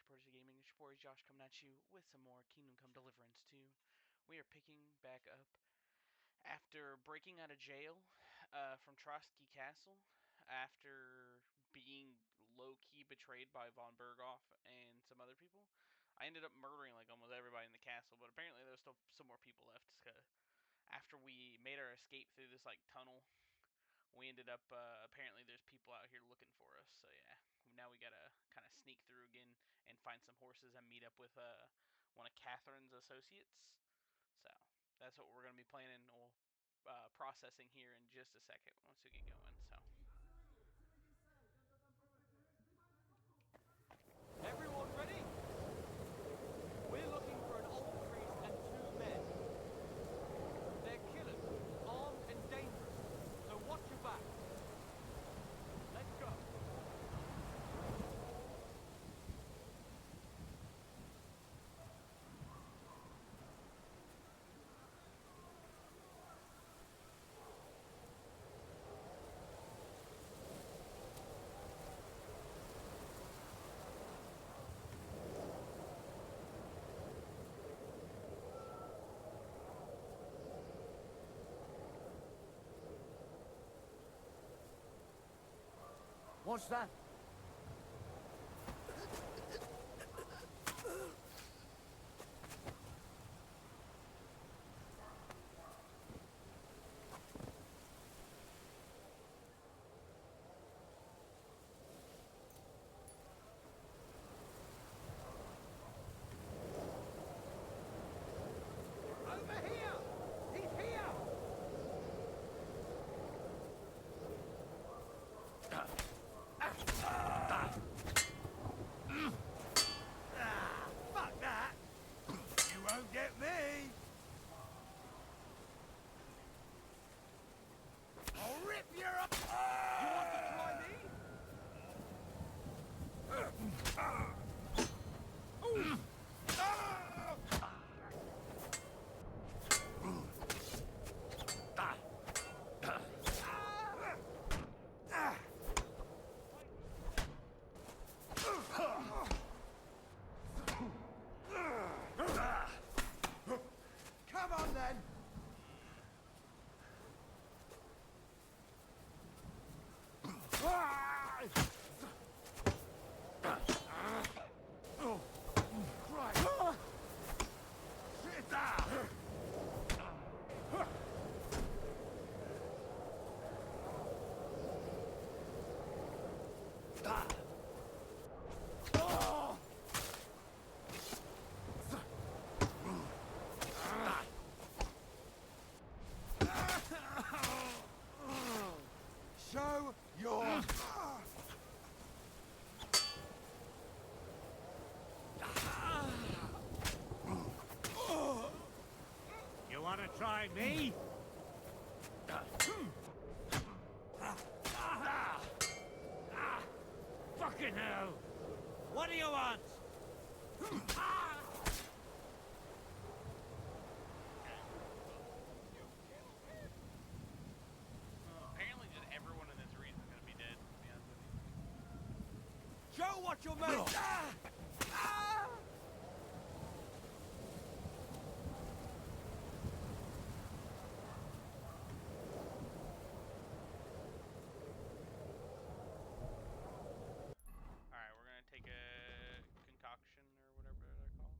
supporters of gaming. It's your boy Josh coming at you with some more Kingdom Come Deliverance II. We are picking back up after breaking out of jail from Trotsky Castle after being low-key betrayed by Von Berghoff and some other people. I ended up murdering like almost everybody in the castle, but apparently there was still some more people left. After we made our escape through this like tunnel, we ended up apparently there's people out here looking for us. So yeah, now we gotta kind of sneak through again and find some horses and meet up with one of Catherine's associates. So that's what we're gonna be planning or processing here in just a second once we get going. So. Everyone ready? We're looking for an old priest and 2 men. They're killers, armed and dangerous, so watch your back. Let's go. What's that? Over here! He's here! Fuck that! You won't get me! I'll rip your up! You want to try me? Come on then! Oh, Christ! Sit down! Show your... You want to try me? Fucking hell! What do you want? Apparently just everyone in this arena is gonna be dead, to be honest with you. Show what you're made! Alright, we're gonna take a concoction or whatever they're called.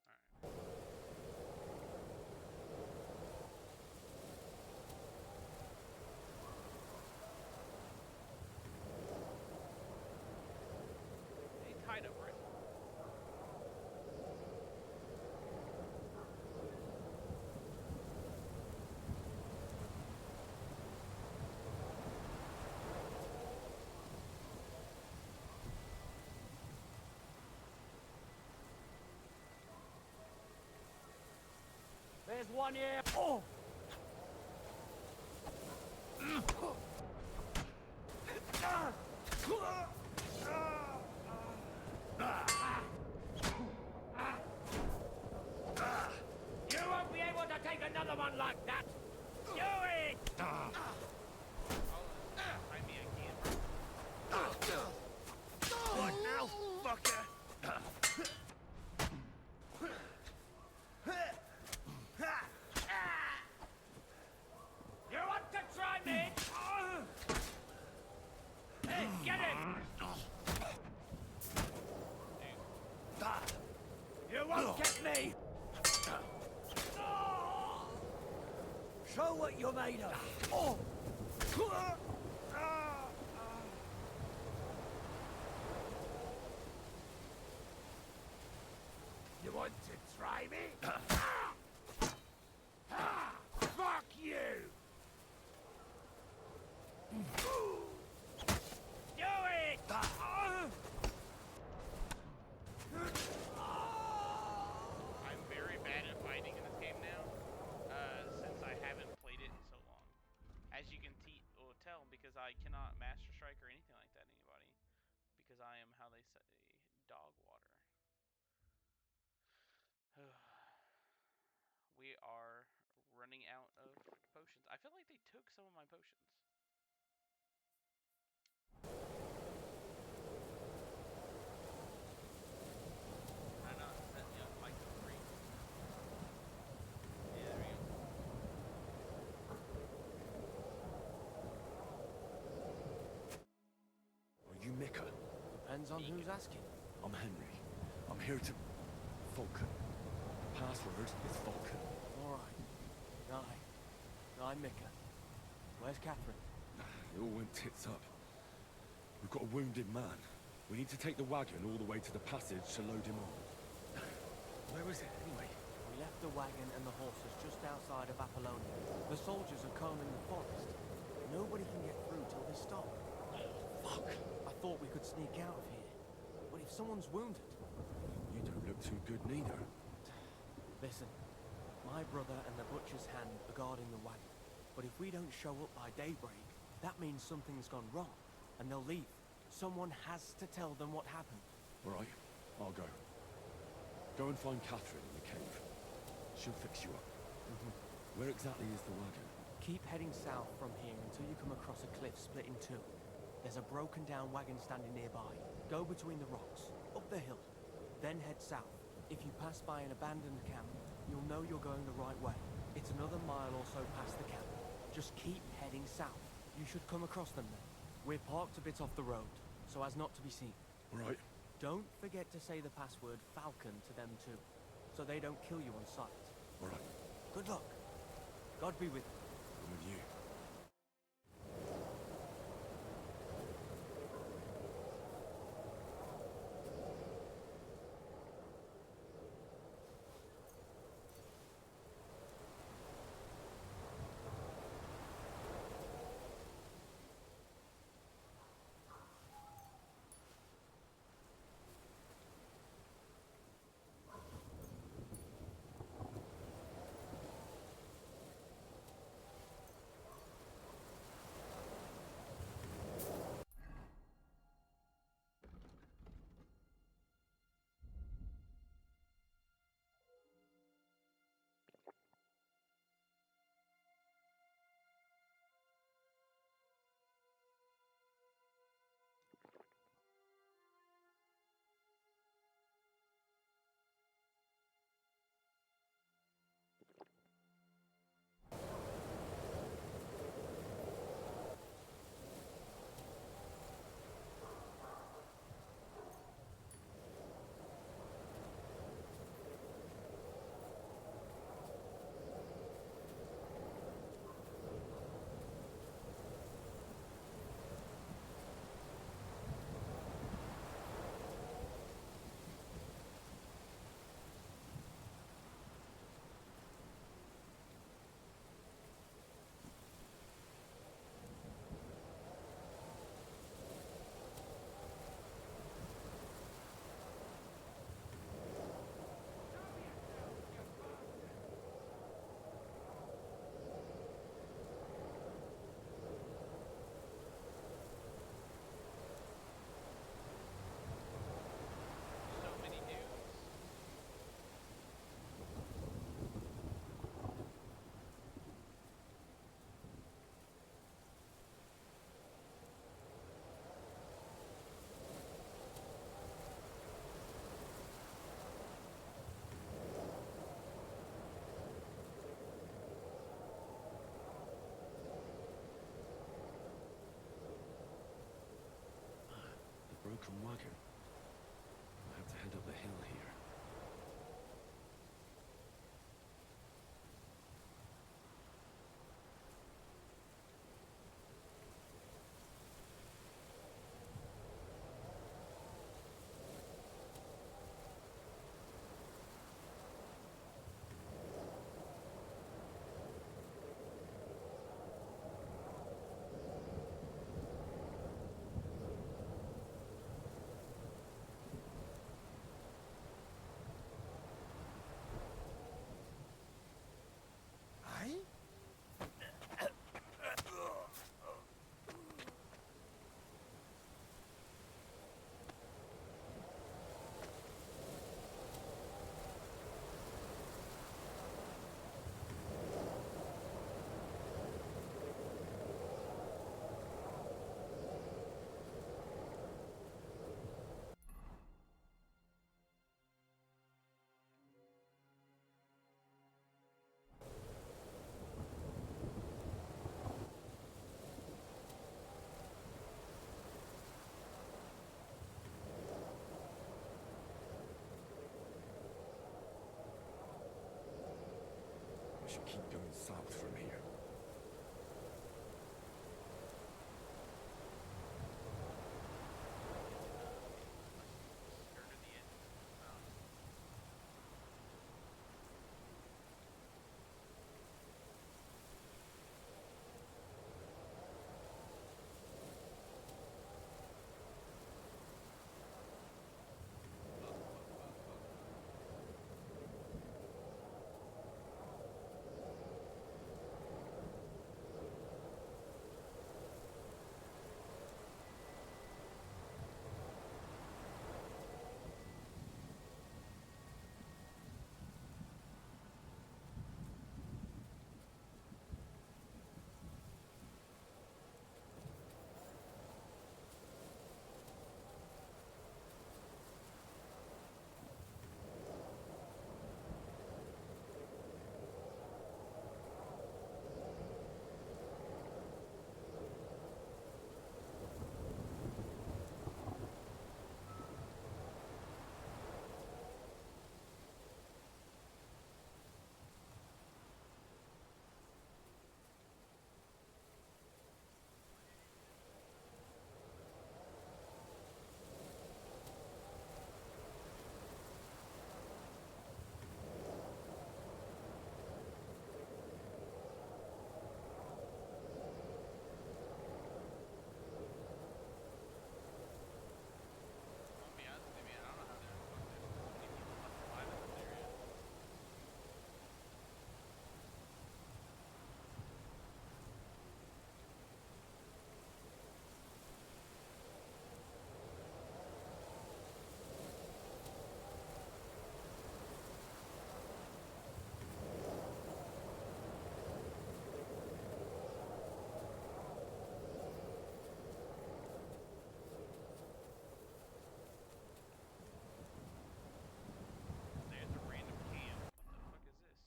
Alright. They tied up, right? There's one here. Oh! You won't be able to take another one like that! Do it! fucker! You want to try me? Hey, get him! You won't get me! Show what you're made of! Oh. You want to try me? Fuck you! Do it! I'm very bad at fighting in this game now, since I haven't played it in so long. As you can tell, because I cannot Master Strike or anything like that anybody, because I am, how they say, dog water. We are running out of potions. I feel like they took some of my potions. I know, like three. Yeah, there we go. Are you Mika? Depends on who's asking. I'm Henry. I'm here to... Falcon. Password is Falcon. Alright. I'm Mika. Where's Catherine? It all went tits up. We've got a wounded man. We need to take the wagon all the way to the passage to load him on. Where is it, anyway? We left the wagon and the horses just outside of Apollonia. The soldiers are combing the forest. Nobody can get through till they stop. Fuck! I thought we could sneak out of here. But if someone's wounded... You don't look too good neither. Listen, my brother and the butcher's hand are guarding the wagon. But if we don't show up by daybreak, that means something's gone wrong. And they'll leave. Someone has to tell them what happened. All right, I'll go. Go and find Catherine in the cave. She'll fix you up. Where exactly is the wagon? Keep heading south from here until you come across a cliff split in two. There's a broken down wagon standing nearby. Go between the rocks, up the hill, then head south. If you pass by an abandoned camp, you'll know you're going the right way. It's another mile or so past the camp. Just keep heading south. You should come across them then. We're parked a bit off the road, so as not to be seen. All right. Don't forget to say the password Falcon to them too, so they don't kill you on sight. All right. Good luck. God be with you. I'm with you. should keep going south from here. Skirt of the edge. I don't know. I'll be honest with you, man. I don't know how there's so many people left alive in this area. There's a random camp. What the fuck is this?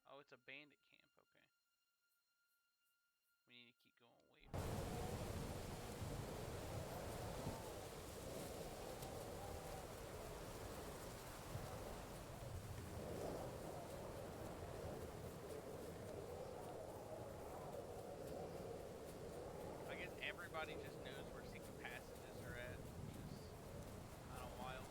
Oh, it's a bandit camp. Okay. We need to keep going away from it. I guess everybody just knows where secret passages are at, which is kind of wild.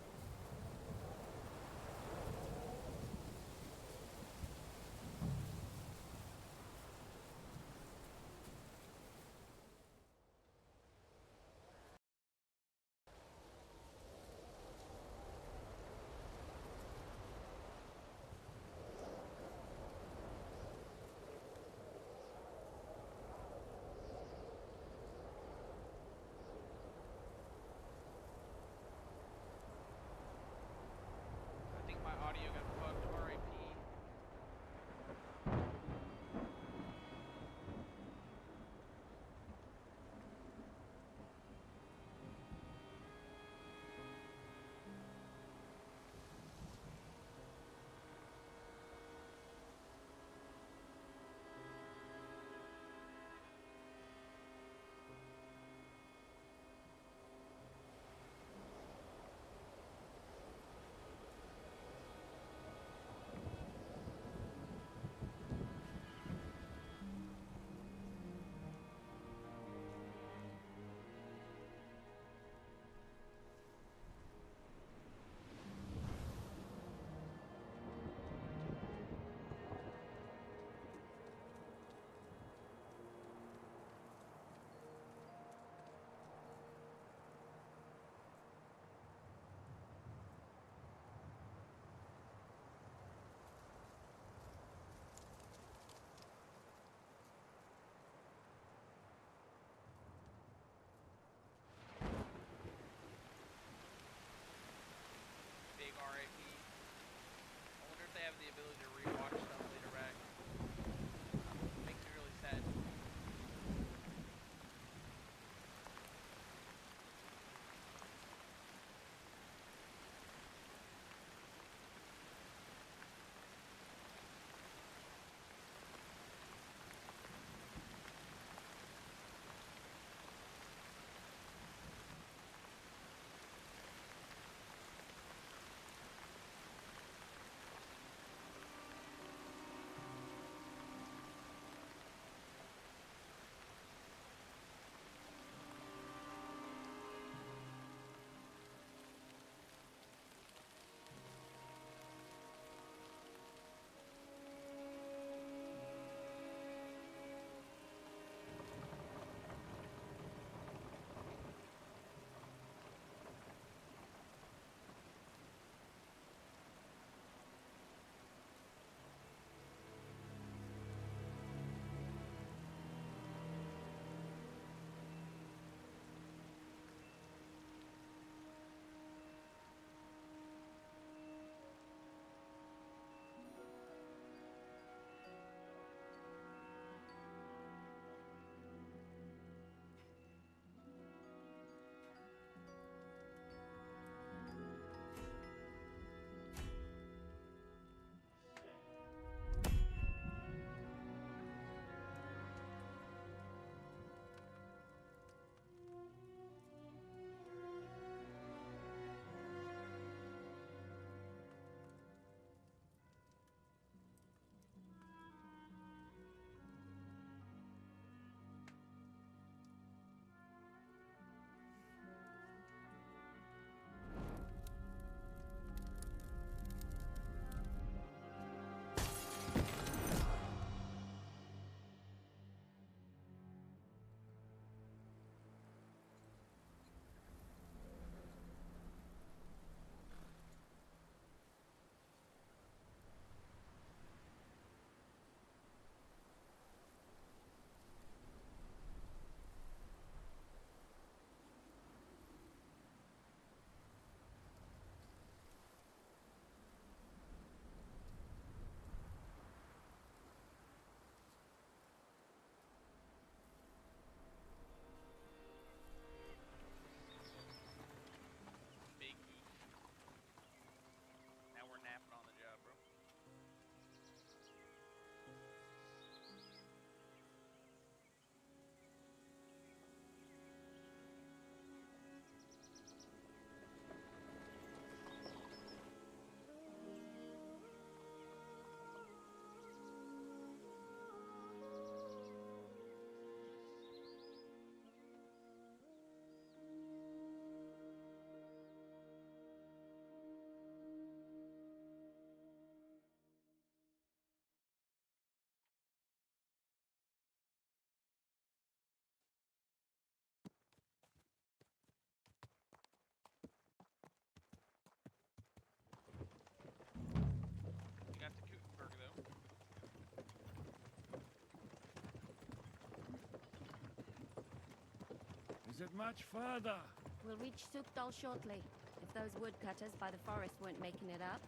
Is it much further? We'll reach Sukdal shortly, if those woodcutters by the forest weren't making it up.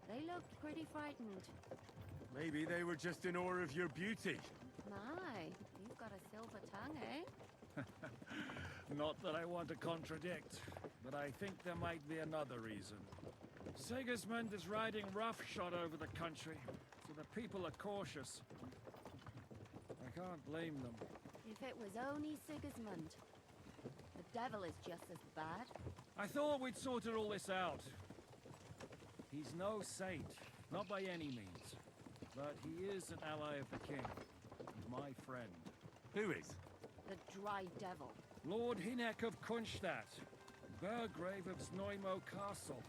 They looked pretty frightened. Maybe they were just in awe of your beauty. My, you've got a silver tongue, eh? Not that I want to contradict, but I think there might be another reason. Sigismund is riding roughshod over the country, so the people are cautious. I can't blame them. If it was only Sigismund. The devil is just as bad. I thought we'd sorted all this out. He's no saint, not by any means. But he is an ally of the king, and my friend. Who is? The dry devil. Lord Hinek of Kunstadt, Burgrave of Znojmo Castle,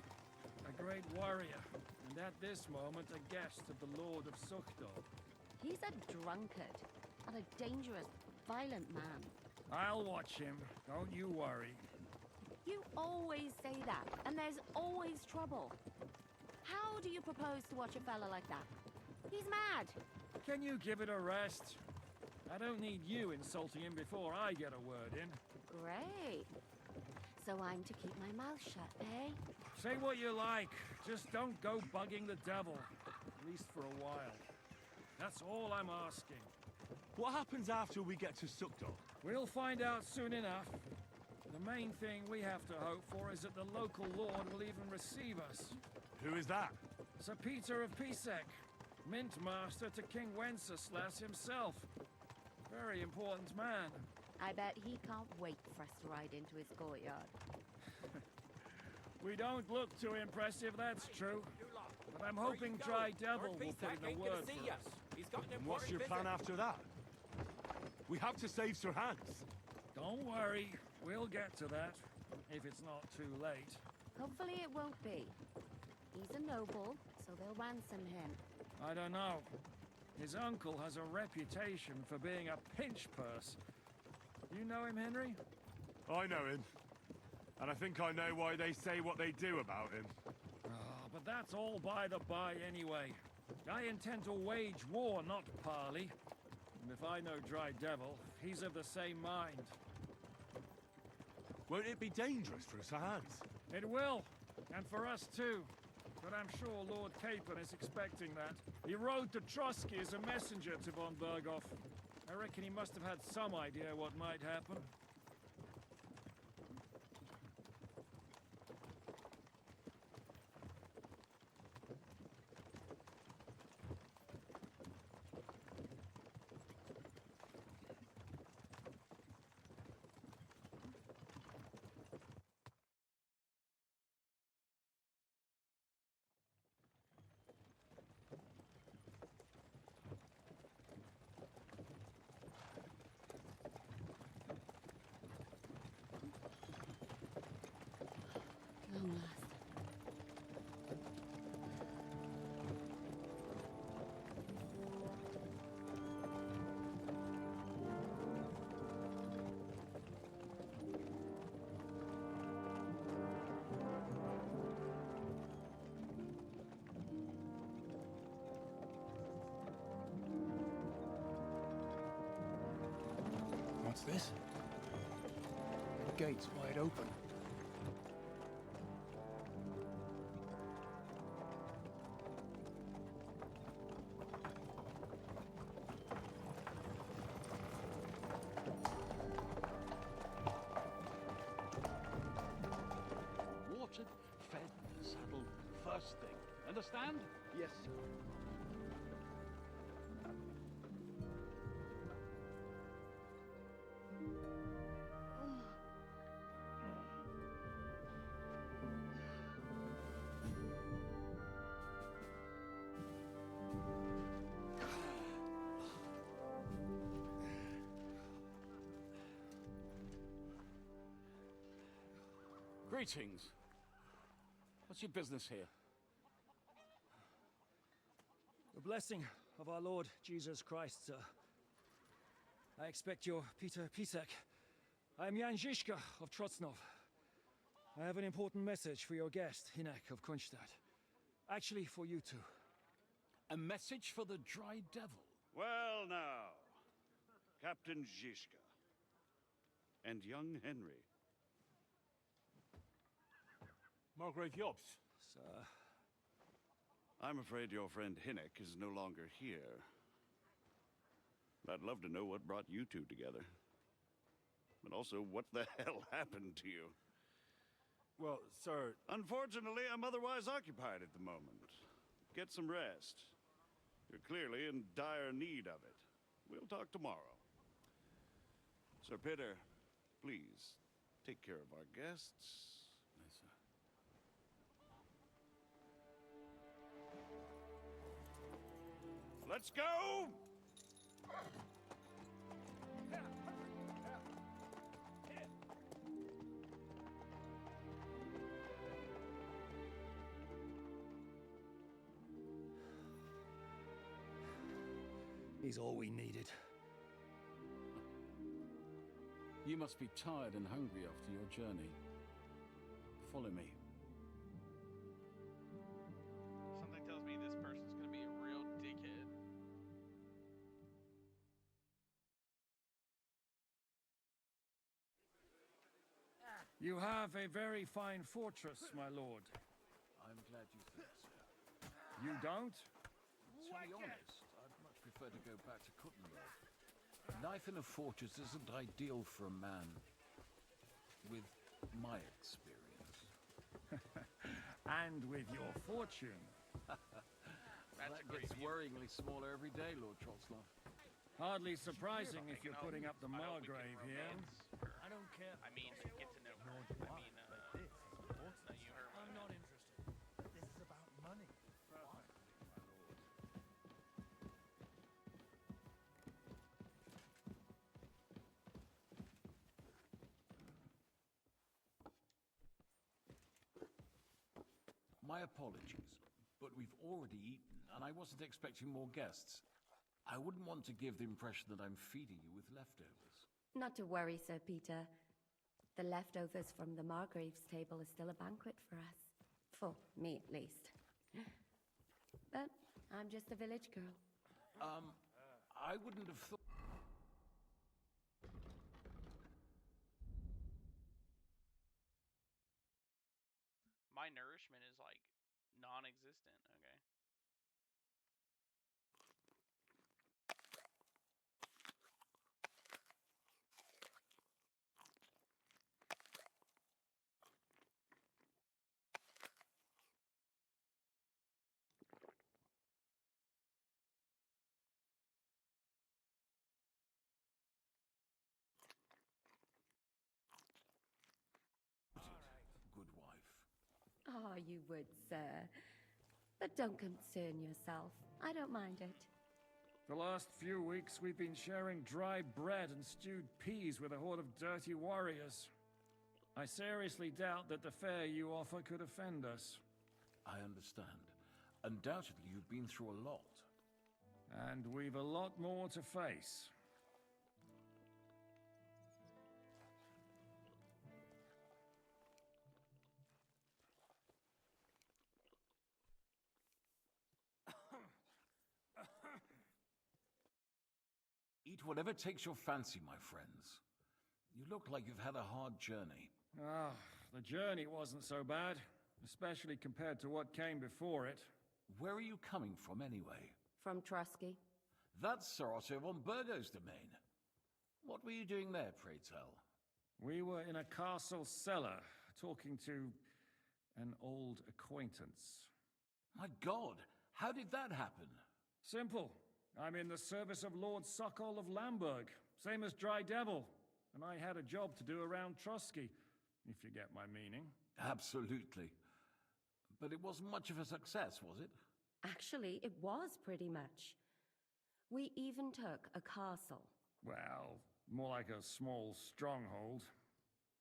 a great warrior, and at this moment a guest of the Lord of Sukdal. He's a drunkard, and a dangerous, violent man. I'll watch him, don't you worry. You always say that, and there's always trouble. How do you propose to watch a fella like that? He's mad. Can you give it a rest? I don't need you insulting him before I get a word in. Great. So I'm to keep my mouth shut, eh? Say what you like, just don't go bugging the devil. At least for a while. That's all I'm asking. What happens after we get to Sukdal? We'll find out soon enough. The main thing we have to hope for is that the local lord will even receive us. Who is that? Sir Peter of Pisek, Mint Master to King Wenceslas himself. Very important man. I bet he can't wait for us to ride into his courtyard. We don't look too impressive, that's true. But I'm hoping Dry Devil will put in a word for us. And what's your plan after that? We have to save Sir Hans. Don't worry, we'll get to that, if it's not too late. Hopefully it won't be. He's a noble, so they'll ransom him. I don't know. His uncle has a reputation for being a pinch purse. You know him, Henry? I know him. And I think I know why they say what they do about him. Oh, but that's all by the by anyway. I intend to wage war, not parley. And if I know Dry Devil, he's of the same mind. Won't it be dangerous for Sir Hans? It will, and for us too. But I'm sure Lord Capon is expecting that. He rode to Trotsky as a messenger to von Berghoff. I reckon he must have had some idea what might happen. Long last. What's this? The gate's wide open. Watered, fed, saddled, first thing. Understand? Yes, sir. Greetings. What's your business here? The blessing of our Lord Jesus Christ, sir. I expect your Peter Pisek. I am Jan Žižka of Trocnov. I have an important message for your guest, Hinek of Kunstadt. Actually, for you two. A message for the Dry Devil. Well now, Captain Žižka. and young Henry. Margrave Jobs. Sir. I'm afraid your friend Hinnock is no longer here. I'd love to know what brought you two together. But also, what the hell happened to you? Well, sir... Unfortunately, I'm otherwise occupied at the moment. Get some rest. You're clearly in dire need of it. We'll talk tomorrow. Sir Pitter, please, take care of our guests. Yes, sir. Let's go! He's all we needed. You must be tired and hungry after your journey. Follow me. Something tells me this person's gonna be a real dickhead. You have a very fine fortress, my lord. I'm glad you think so. You don't? To be honest, I'd much prefer to go back to Kuttenberg. Life in a fortress isn't ideal for a man with my experience. And with your fortune. That's That a great gets view. worryingly smaller every day, Lord Trotzlov. Hardly surprising if You you're know, putting up the I hope we can Margrave here. romance her. I don't care. I mean, get to know her. I mean, no, you heard what I I'm meant. not interested. This is about money. My apologies, but we've already eaten, and I wasn't expecting more guests. I wouldn't want to give the impression that I'm feeding you with leftovers. Not to worry, Sir Peter. The leftovers from the Margrave's table is still a banquet for us. For me, at least. But I'm just a village girl. I wouldn't have thought... My nourishment is like non-existent. Okay. Good wife. Ah, you would, sir. But don't concern yourself. I don't mind it. The last few weeks we've been sharing dry bread and stewed peas with a horde of dirty warriors. I seriously doubt that the fare you offer could offend us. I understand. Undoubtedly, you've been through a lot. And we've a lot more to face. Eat whatever takes your fancy, my friends. You look like you've had a hard journey. Ah, the journey wasn't so bad, especially compared to what came before it. Where are you coming from, anyway? From Trusky. That's Sir Otto von Burgo's domain. What were you doing there, pray tell? We were in a castle cellar, talking to an old acquaintance. My God, how did that happen? Simple. I'm in the service of Lord Sokol of Lamberg, same as Dry Devil, and I had a job to do around Trusky, if you get my meaning. Absolutely. But it wasn't much of a success, was it? Actually, it was pretty much. We even took a castle. Well, more like a small stronghold.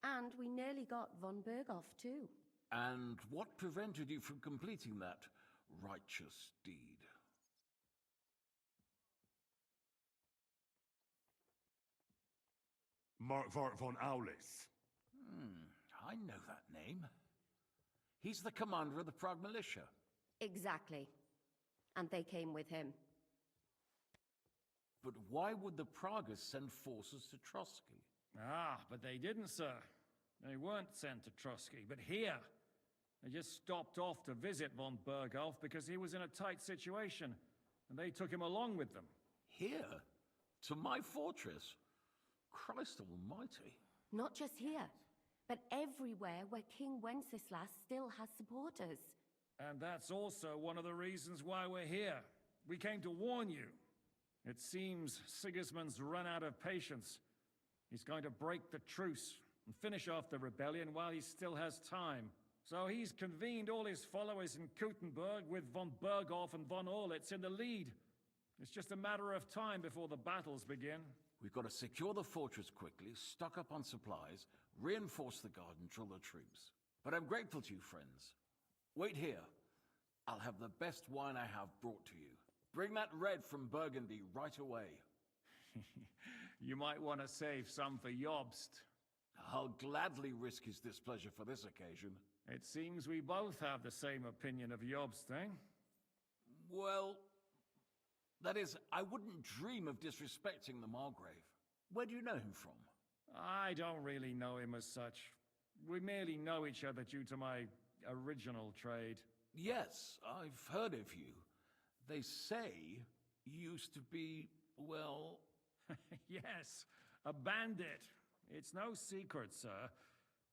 And we nearly got von Berghoff, too. And what prevented you from completing that righteous deed? Markvart von Aulis. I know that name. He's the commander of the Prague militia. Exactly. And they came with him. But why would the Praguers send forces to Trotsky? Ah, but they didn't, sir. They weren't sent to Trotsky, but here. They just stopped off to visit von Berghoff because he was in a tight situation, and they took him along with them. Here? To my fortress? Christ almighty. Not just here, but everywhere where King Wenceslas still has supporters. And that's also one of the reasons why we're here. We came to warn you. It seems Sigismund's run out of patience. He's going to break the truce and finish off the rebellion while he still has time. So he's convened all his followers in Kuttenberg with von Berghoff and von Orlitz in the lead. It's just a matter of time before the battles begin. We've got to secure the fortress quickly, stock up on supplies, reinforce the guard and drill the troops. But I'm grateful to you, friends. Wait here. I'll have the best wine I have brought to you. Bring that red from Burgundy right away. You might want to save some for Jobst. I'll gladly risk his displeasure for this occasion. It seems we both have the same opinion of Jobst, eh? Well, that is, I wouldn't dream of disrespecting the Margrave. Where do you know him from? I don't really know him as such. We merely know each other due to my original trade. Yes, I've heard of you. They say you used to be, well... Yes, a bandit. It's no secret, sir.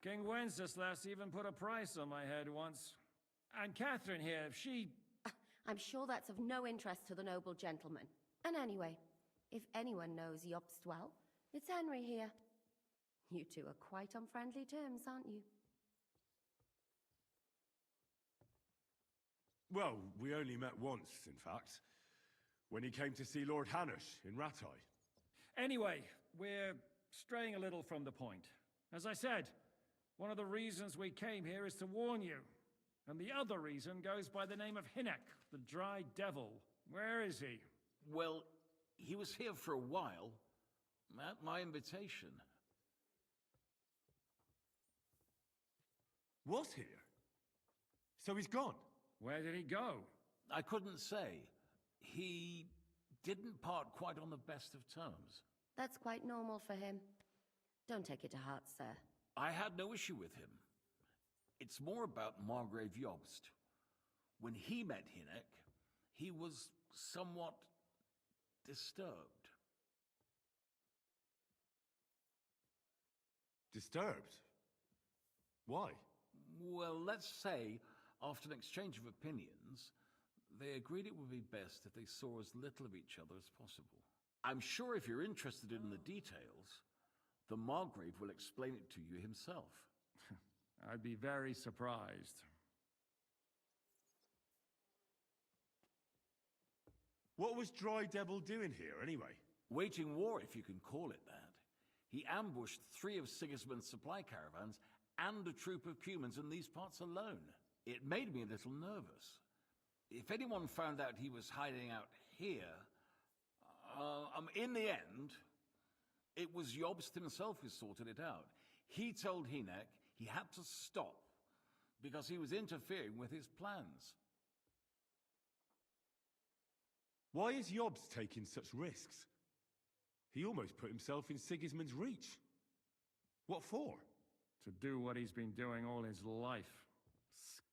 King Wenceslas even put a price on my head once. And Catherine here, she... I'm sure that's of no interest to the noble gentleman. And anyway, if anyone knows Jobst well, it's Henry here. You two are quite on friendly terms, aren't you? Well, we only met once, in fact. When he came to see Lord Hanush in Rattay. Anyway, we're straying a little from the point. As I said, one of the reasons we came here is to warn you. And the other reason goes by the name of Hinnek, the Dry Devil. Where is he? Well, he was here for a while, at my invitation. Was here? So he's gone? Where did he go? I couldn't say. He didn't part quite on the best of terms. That's quite normal for him. Don't take it to heart, sir. I had no issue with him. It's more about Margrave Jobst. When he met Hinnek, he was somewhat disturbed. Disturbed? Why? Well, let's say, after an exchange of opinions, they agreed it would be best if they saw as little of each other as possible. I'm sure if you're interested in the details, the Margrave will explain it to you himself. I'd be very surprised. What was Dry Devil doing here, anyway? Waging war, if you can call it that. He ambushed 3 of Sigismund's supply caravans and a troop of Cumans in these parts alone. It made me a little nervous. If anyone found out he was hiding out here, in the end, it was Jobst himself who sorted it out. He told Hinnek he had to stop because he was interfering with his plans. Why is Jobst taking such risks? He almost put himself in Sigismund's reach. What for? To do what he's been doing all his life.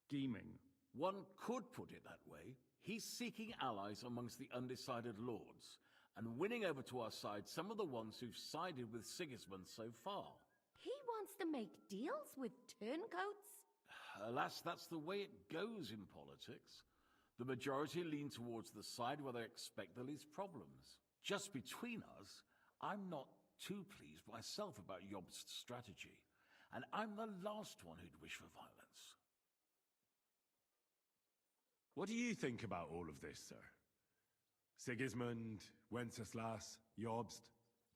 Scheming. One could put it that way. He's seeking allies amongst the undecided lords, and winning over to our side some of the ones who've sided with Sigismund so far. He wants to make deals with turncoats? Alas, that's the way it goes in politics. The majority lean towards the side where they expect the least problems. Just between us, I'm not too pleased myself about Jobst's strategy, and I'm the last one who'd wish for violence. What do you think about all of this, sir? Sigismund, Wenceslas, Jobst?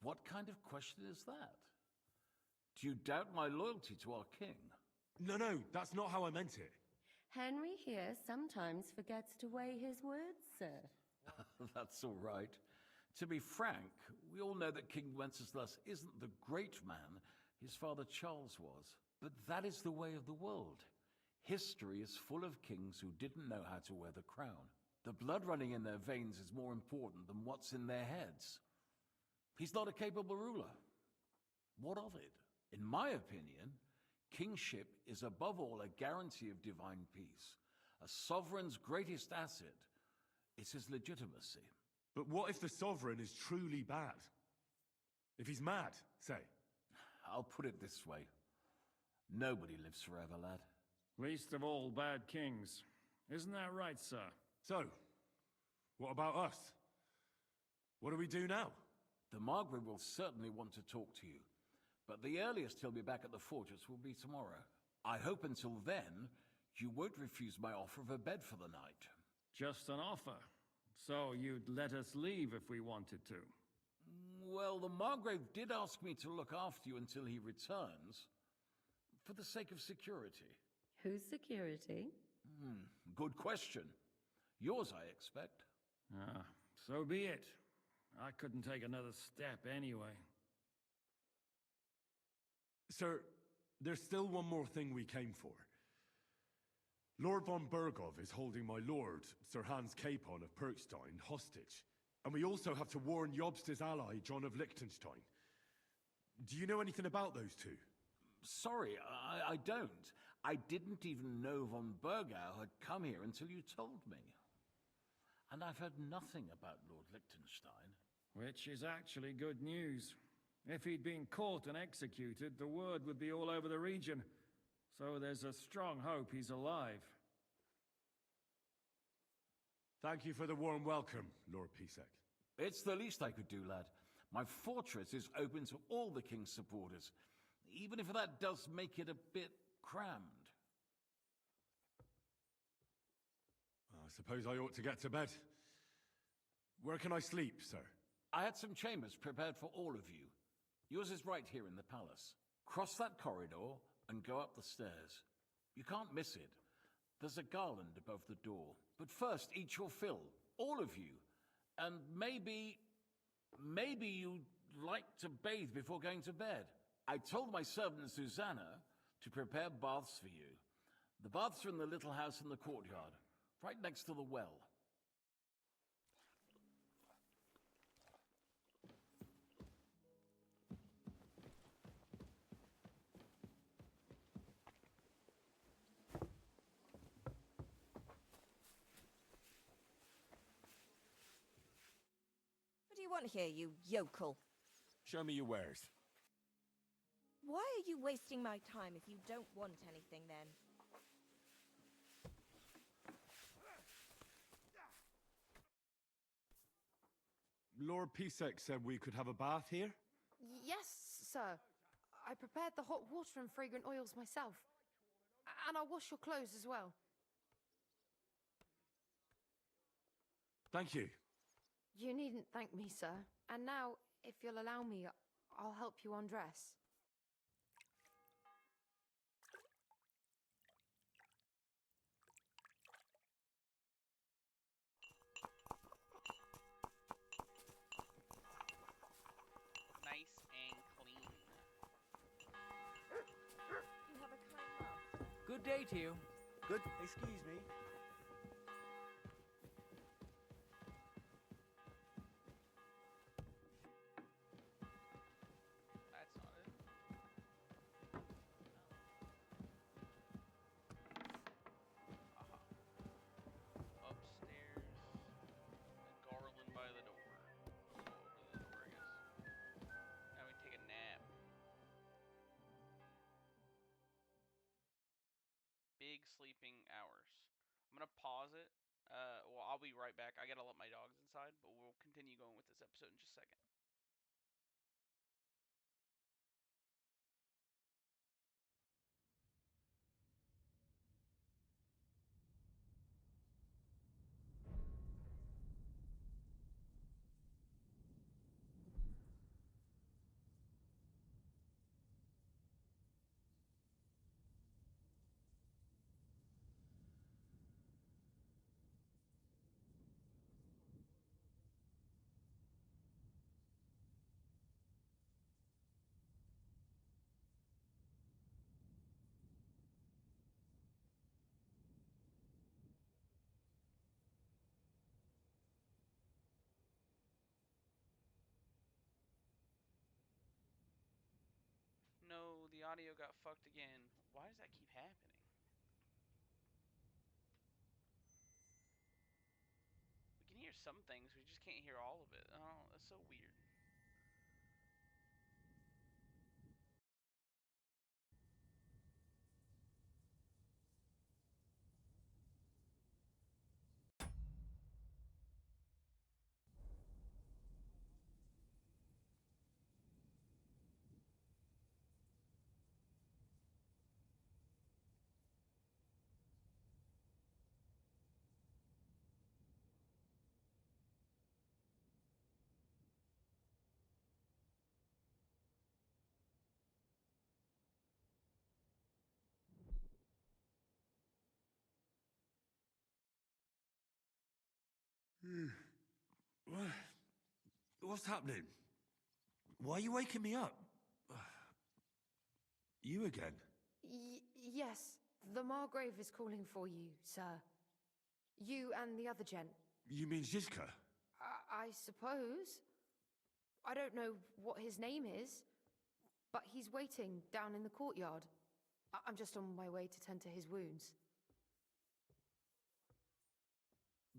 What kind of question is that? Do you doubt my loyalty to our king? No, that's not how I meant it. Henry here sometimes forgets to weigh his words, sir. That's all right. To be frank, we all know that King Wenceslas isn't the great man his father Charles was. But that is the way of the world. History is full of kings who didn't know how to wear the crown. The blood running in their veins is more important than what's in their heads. He's not a capable ruler. What of it? In my opinion, kingship is above all a guarantee of divine peace. A sovereign's greatest asset is his legitimacy. But what if the sovereign is truly bad? If he's mad, say? I'll put it this way. Nobody lives forever, lad. Least of all bad kings. Isn't that right, sir? So, what about us? What do we do now? The Margrave will certainly want to talk to you, but the earliest he'll be back at the fortress will be tomorrow. I hope until then, you won't refuse my offer of a bed for the night. Just an offer. So you'd let us leave if we wanted to? Well, the Margrave did ask me to look after you until he returns, for the sake of security. Whose security? Good question. Yours, I expect. Ah, so be it. I couldn't take another step anyway. Sir, there's still one more thing we came for. Lord von Bergov is holding my lord, Sir Hans Capon of Perkstein, hostage. And we also have to warn Jobsta's ally, John of Liechtenstein. Do you know anything about those two? Sorry, I don't. I didn't even know von Bergau had come here until you told me. And I've heard nothing about Lord Liechtenstein. Which is actually good news. If he'd been caught and executed, the word would be all over the region. So there's a strong hope he's alive. Thank you for the warm welcome, Lord Pisek. It's the least I could do, lad. My fortress is open to all the king's supporters, even if that does make it a bit crammed. I suppose I ought to get to bed. Where can I sleep, sir? I had some chambers prepared for all of you. Yours is right here in the palace. Cross that corridor and go up the stairs. You can't miss it. There's a garland above the door. But first, eat your fill, all of you. And maybe you'd like to bathe before going to bed. I told my servant Susanna to prepare baths for you. The baths are in the little house in the courtyard, right next to the well. What do you want here, you yokel? Show me your wares. Why are you wasting my time if you don't want anything, then? Lord Pisek said we could have a bath here? Yes, sir. I prepared the hot water and fragrant oils myself. And I'll wash your clothes as well. Thank you. You needn't thank me, sir. And now, if you'll allow me, I'll help you undress. Nice and clean. You have a kind master. Good day to you. Good. Excuse me. That's not it. Aha. Upstairs. A garland by the door. So over the door, I guess. Now we take a nap. Big sleeping hours. I'm gonna pause it. Well, I'll be right back. I gotta let my dogs inside, but we'll continue going with this episode in just a second. audio got fucked again. Why does that keep happening? We can hear some things, we just can't hear all of it. Oh, that's so weird. What's happening? Why are you waking me up? You again? Yes, the Margrave is calling for you, sir. You and the other gent. You mean Zizka? I suppose. I don't know what his name is, but he's waiting down in the courtyard. I'm just on my way to tend to his wounds.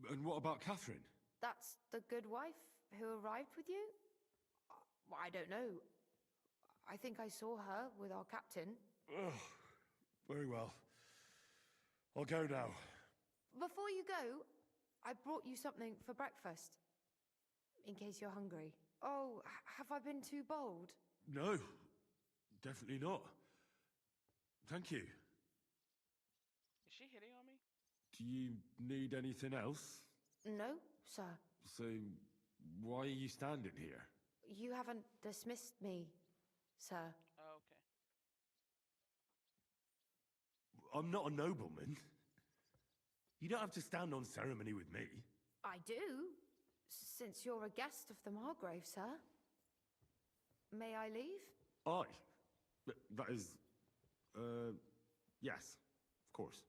And what about Catherine? That's the good wife who arrived with you? I don't know. I think I saw her with our captain. Oh, very well. I'll go now. Before you go, I brought you something for breakfast. In case you're hungry. Oh, have I been too bold? No, definitely not. Thank you. Is she hitting on me? Do you need anything else? No, sir. So, why are you standing here? You haven't dismissed me, sir. Oh, okay. I'm not a nobleman. You don't have to stand on ceremony with me. I do, since you're a guest of the Margrave, sir. May I leave? That is... yes, of course.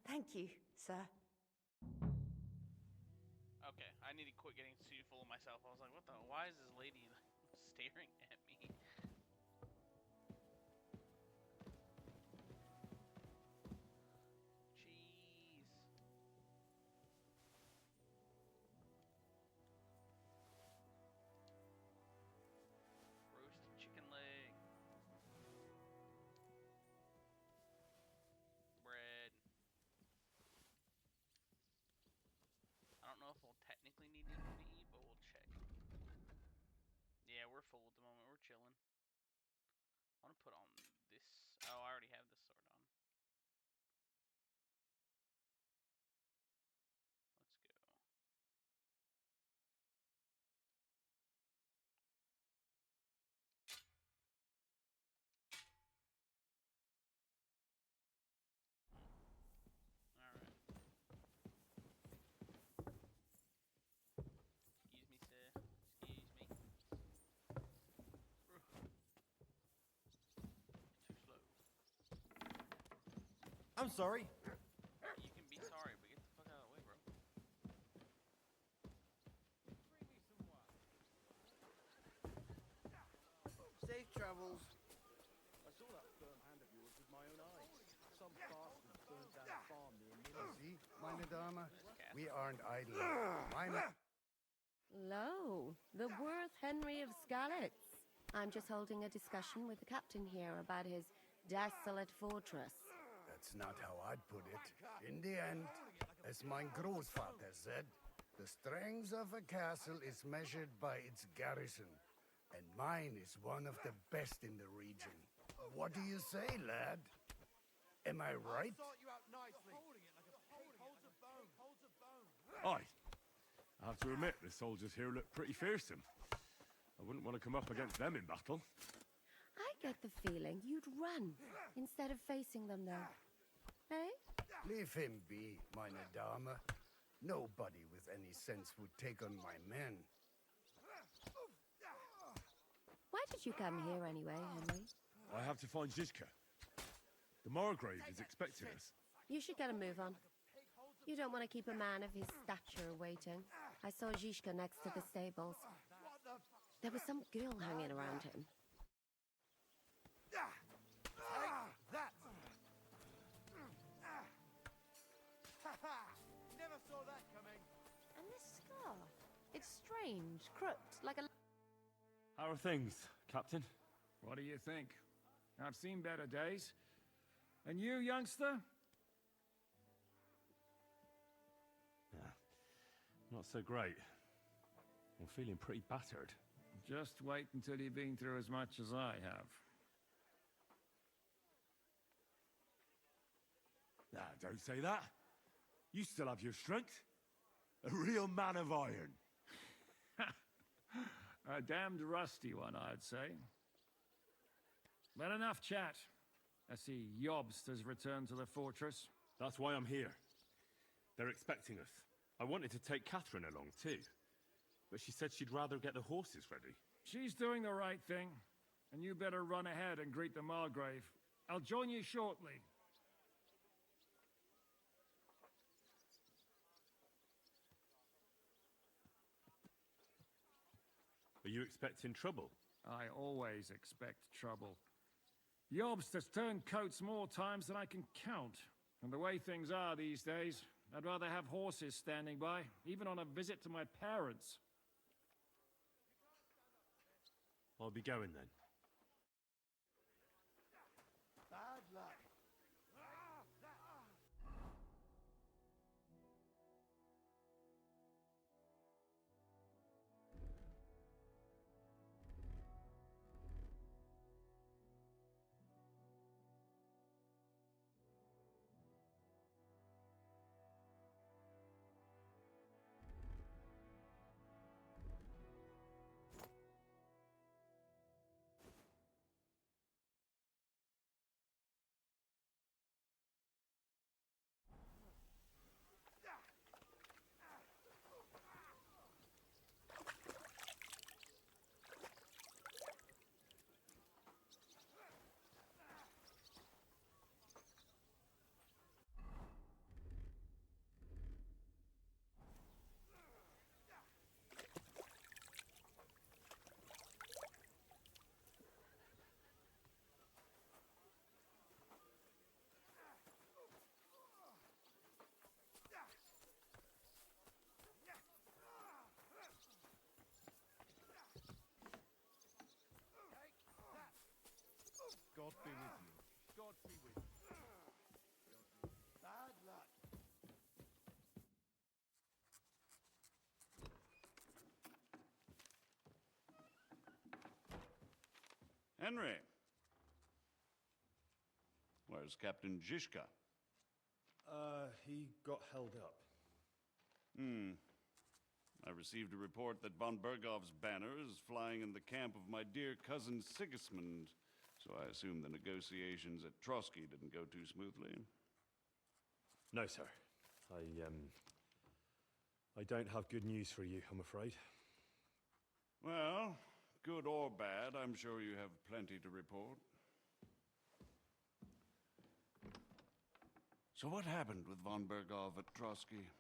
Thank you, sir. Okay, I need to quit getting too full of myself. I was like, what the... Why is this lady staring at me? Jeez. Roasted chicken leg. Bread. I don't know if we'll technically need anything to eat, but we'll check. Yeah, we're full at the moment. We're chilling. I want to put on this. Oh, I already have this sword on. Let's go. Alright. Excuse me, sir. Excuse me. Too slow. I'm sorry. You can be sorry, but get the fuck out of the way, bro. Safe travels. I saw that firm hand of yours with my own eyes. Some bastard burned down a farm near Middle. See, meine Dame, we aren't idle. Lo, the worth Henry of Skalitz. I'm just holding a discussion with the captain here about his desolate fortress. That's not how I'd put it. In the end, as my großvater said, the strength of a castle is measured by its garrison, and mine is one of the best in the region. What do you say, lad? Am I right? Aye. I have to admit, the soldiers here look pretty fearsome. I wouldn't want to come up against them in battle. I get the feeling you'd run instead of facing them, though. Hey? Leave him be, meine Dame. Nobody with any sense would take on my men. Why did you come here anyway, Henry? I have to find Zizka. The Margrave is expecting us. You should get a move on. You don't want to keep a man of his stature waiting. I saw Zizka next to the stables. There was some girl hanging around him. strange, crooked, like a... How are things, Captain? What do you think? I've seen better days. And you, youngster? Yeah, not so great. I'm feeling pretty battered. Just wait until you've been through as much as I have. Nah, don't say that. You still have your strength. A real man of iron. A damned rusty one, I'd say. But enough chat. I see Jobst has returned to the fortress. That's why I'm here. They're expecting us. I wanted to take Catherine along too, but she said she'd rather get the horses ready. She's doing the right thing, and you better run ahead and greet the Margrave. I'll join you shortly. Are you expecting trouble? I always expect trouble. Jobst has turned coats more times than I can count. And the way things are these days, I'd rather have horses standing by, even on a visit to my parents. I'll be going then. Bad luck. God be with you. God be with you. Bad luck. Henry. Where's Captain Zizka? He got held up. I received a report that von Bergov's banner is flying in the camp of my dear cousin Sigismund, so I assume the negotiations at Trotsky didn't go too smoothly. No, sir. I don't have good news for you, I'm afraid. Well, good or bad, I'm sure you have plenty to report. So what happened with von Bergov at Trotsky?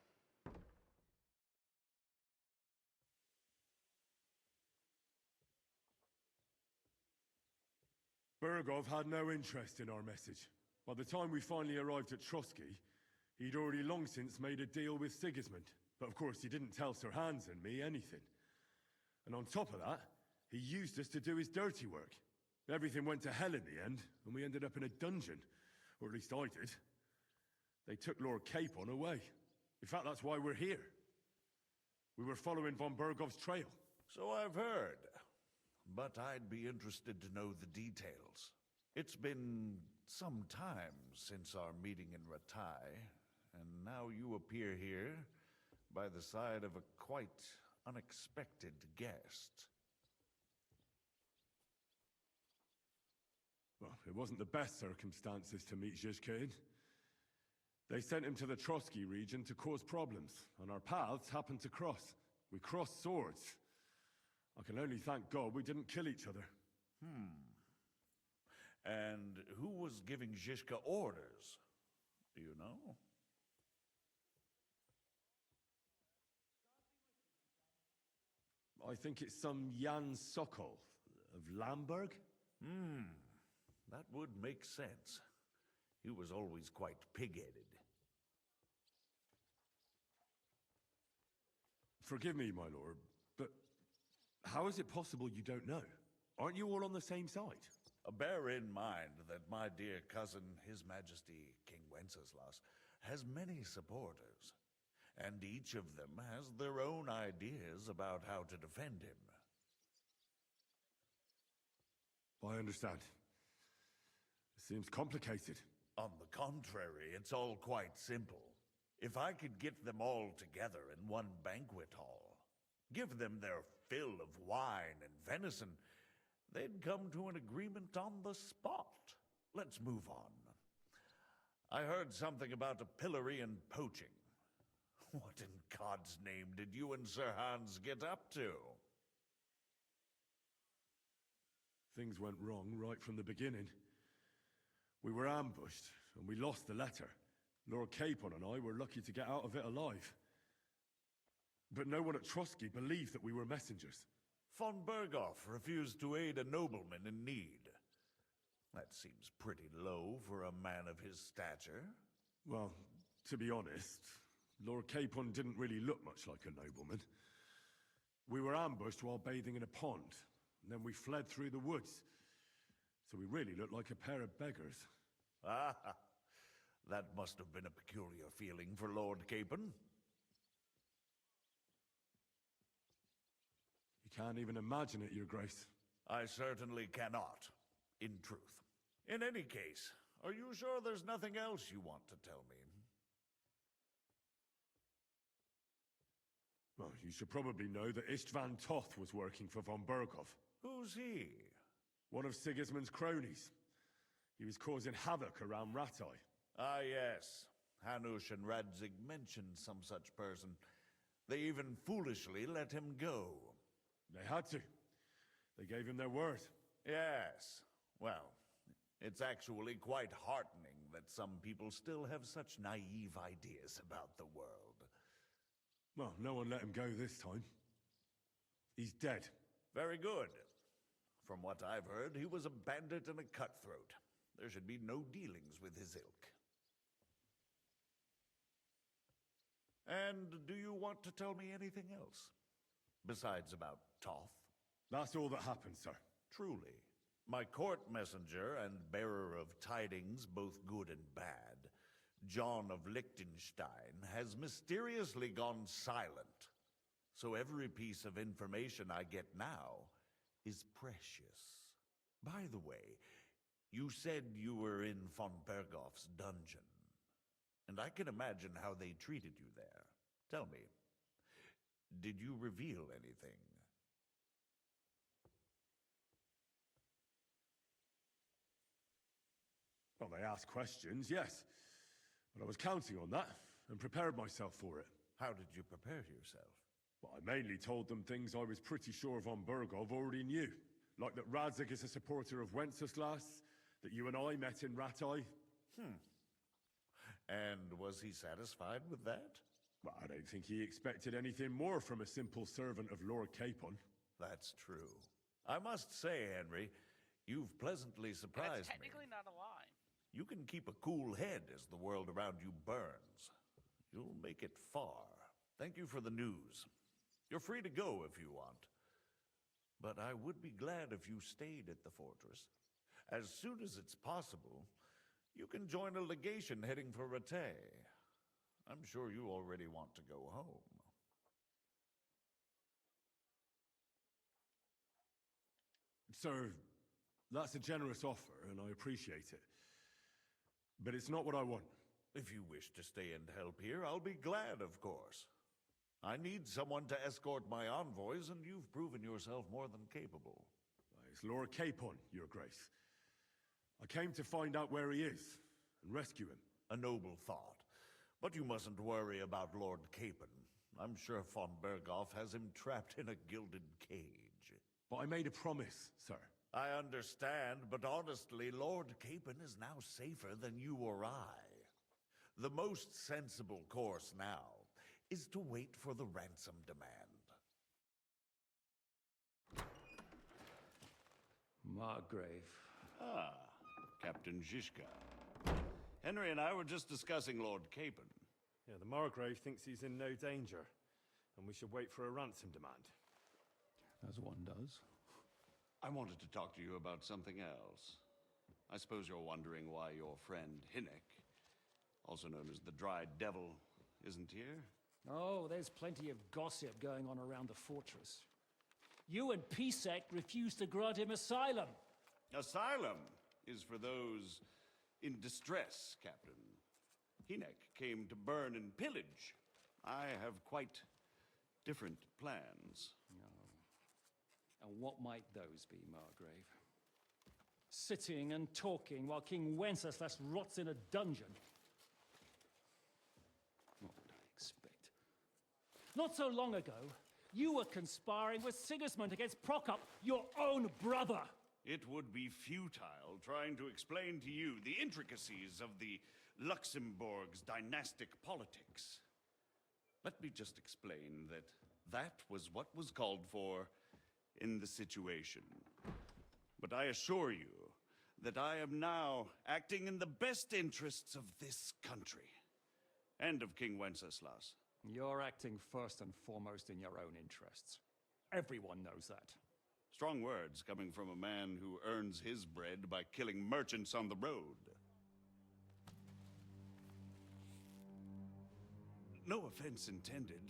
Bergov had no interest in our message. By the time we finally arrived at Trotsky, he'd already long since made a deal with Sigismund. But of course, he didn't tell Sir Hans and me anything. And on top of that, he used us to do his dirty work. Everything went to hell in the end, and we ended up in a dungeon. Or at least I did. They took Lord Capon away. In fact, that's why we're here. We were following von Bergov's trail. So I've heard. But I'd be interested to know the details. It's been some time since our meeting in Ratai, and now you appear here by the side of a quite unexpected guest. Well, it wasn't the best circumstances to meet Zizka in. They sent him to the Trotsky region to cause problems, and our paths happened to cross. We crossed swords. I can only thank God we didn't kill each other. And who was giving Zizka orders? Do you know? I think it's some Jan Sokol of Lamberg. That would make sense. He was always quite pig-headed. Forgive me, my lord, but How is it possible you don't know? Aren't you all on the same side? Bear in mind that my dear cousin, His Majesty King Wenceslas, has many supporters, and each of them has their own ideas about how to defend him. I understand. It seems complicated. On the contrary, it's all quite simple. If I could get them all together in one banquet hall, give them their fill of wine and venison, they'd come to an agreement on the spot. Let's move on. I heard something about a pillory and poaching. What in God's name did you and Sir Hans get up to? Things went wrong right from the beginning. We were ambushed, and we lost the letter. Lord Capon and I were lucky to get out of it alive. But no one at Trotsky believed that we were messengers. Von Berghoff refused to aid a nobleman in need. That seems pretty low for a man of his stature. Well, to be honest, Lord Capon didn't really look much like a nobleman. We were ambushed while bathing in a pond, and then we fled through the woods. So we really looked like a pair of beggars. Ah, that must have been a peculiar feeling for Lord Capon. You can't even imagine it, Your Grace. I certainly cannot, in truth. In any case, are you sure there's nothing else you want to tell me? Well, you should probably know that Istvan Toth was working for von Berghoff. Who's he? One of Sigismund's cronies. He was causing havoc around Ratai. Ah, yes. Hanush and Radzig mentioned some such person. They even foolishly let him go. They had to. They gave him their word. Yes. Well, it's actually quite heartening that some people still have such naive ideas about the world. Well, no one let him go this time. He's dead. Very good. From what I've heard, he was a bandit and a cutthroat. There should be no dealings with his ilk. And do you want to tell me anything else? Besides about Toth? That's all that happened, sir. Truly. My court messenger and bearer of tidings, both good and bad, John of Liechtenstein, has mysteriously gone silent. So every piece of information I get now is precious. By the way, you said you were in von Berghoff's dungeon, and I can imagine how they treated you there. Tell me, did you reveal anything? Well, they asked questions, yes. But I was counting on that, and prepared myself for it. How did you prepare yourself? Well, I mainly told them things I was pretty sure von Berghoff already knew. Like that Radzig is a supporter of Wenceslas, that you and I met in Ratai. And was he satisfied with that? Well, I don't think he expected anything more from a simple servant of Lord Capon. That's true. I must say, Henry, you've pleasantly surprised That's technically not a lie. You can keep a cool head as the world around you burns. You'll make it far. Thank you for the news. You're free to go if you want. But I would be glad if you stayed at the fortress. As soon as it's possible, you can join a legation heading for Rattay. I'm sure you already want to go home. Sir, that's a generous offer, and I appreciate it. But it's not what I want. If you wish to stay and help here, I'll be glad, of course. I need someone to escort my envoys, and you've proven yourself more than capable. It's Lord Capon, Your Grace. I came to find out where he is, and rescue him. A noble thought. But you mustn't worry about Lord Capon. I'm sure von Berghoff has him trapped in a gilded cage. But I made a promise, sir. I understand, but honestly, Lord Capon is now safer than you or I. The most sensible course now is to wait for the ransom demand. Margrave. Ah, Captain Zizka. Henry and I were just discussing Lord Capon. Yeah, the Margrave thinks he's in no danger, and we should wait for a ransom demand. As one does. I wanted to talk to you about something else. I suppose you're wondering why your friend Hinnick, also known as the Dried Devil, isn't here? Oh, there's plenty of gossip going on around the fortress. You and Pisek refused to grant him asylum. Asylum is for those in distress, Captain. Hinnick came to burn and pillage. I have quite different plans. No. And what might those be, Margrave? Sitting and talking while King Wenceslas rots in a dungeon. What would I expect? Not so long ago, you were conspiring with Sigismund against Prokop, your own brother. It would be futile trying to explain to you the intricacies of the Luxembourg's dynastic politics. Let me just explain that that was what was called for in the situation. But I assure you that I am now acting in the best interests of this country and of King Wenceslas. You're acting first and foremost in your own interests. Everyone knows that. Strong words coming from a man who earns his bread by killing merchants on the road. No offense intended.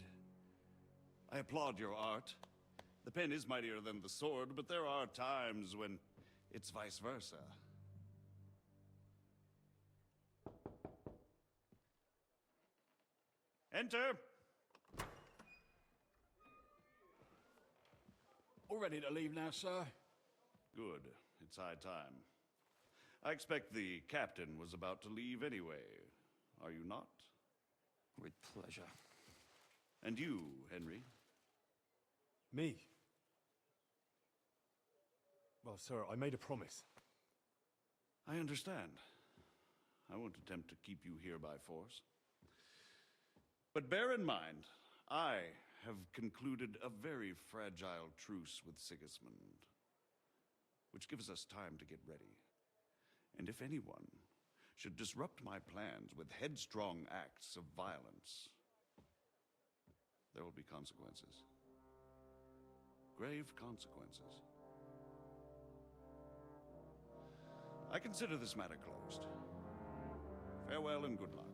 I applaud your art. The pen is mightier than the sword, but there are times when it's vice versa. Enter! All ready to leave now, sir? Good. It's high time. I expect the captain was about to leave anyway. Are you not? With pleasure. And you, Henry? Me? Well, sir, I made a promise. I understand. I won't attempt to keep you here by force. But bear in mind, I have concluded a very fragile truce with Sigismund, which gives us time to get ready. And if anyone should disrupt my plans with headstrong acts of violence, there will be consequences. Grave consequences. I consider this matter closed. Farewell and good luck.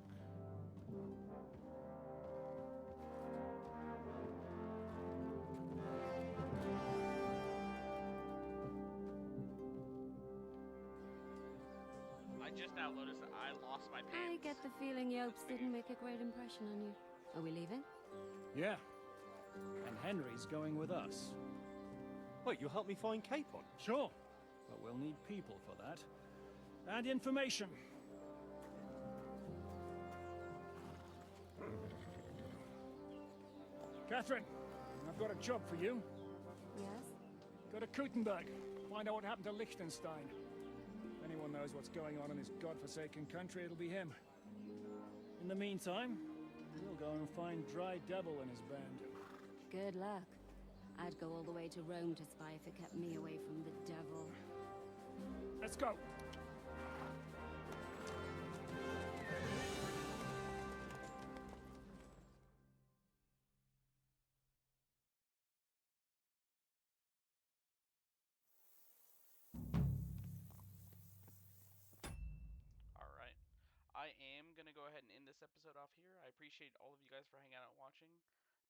I just now noticed that I lost my pants. I get the feeling Yopes didn't make a great impression on you. Are we leaving? Yeah. And Henry's going with us. Wait, you'll help me find Capon? Sure. But we'll need people for that. And information. Catherine, I've got a job for you. Yes? Go to Kuttenberg. Find out what happened to Liechtenstein. If anyone knows what's going on in this godforsaken country, it'll be him. In the meantime, we'll go and find Dry Devil and his band. Good luck. I'd go all the way to Rome to spy if it kept me away from the devil. Let's go. Alright. I am going to go ahead and end this episode off here. I appreciate all of you guys for hanging out and watching.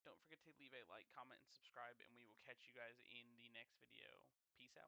Don't forget to leave a like, comment, and subscribe, and we will catch you guys in the next video. Peace out.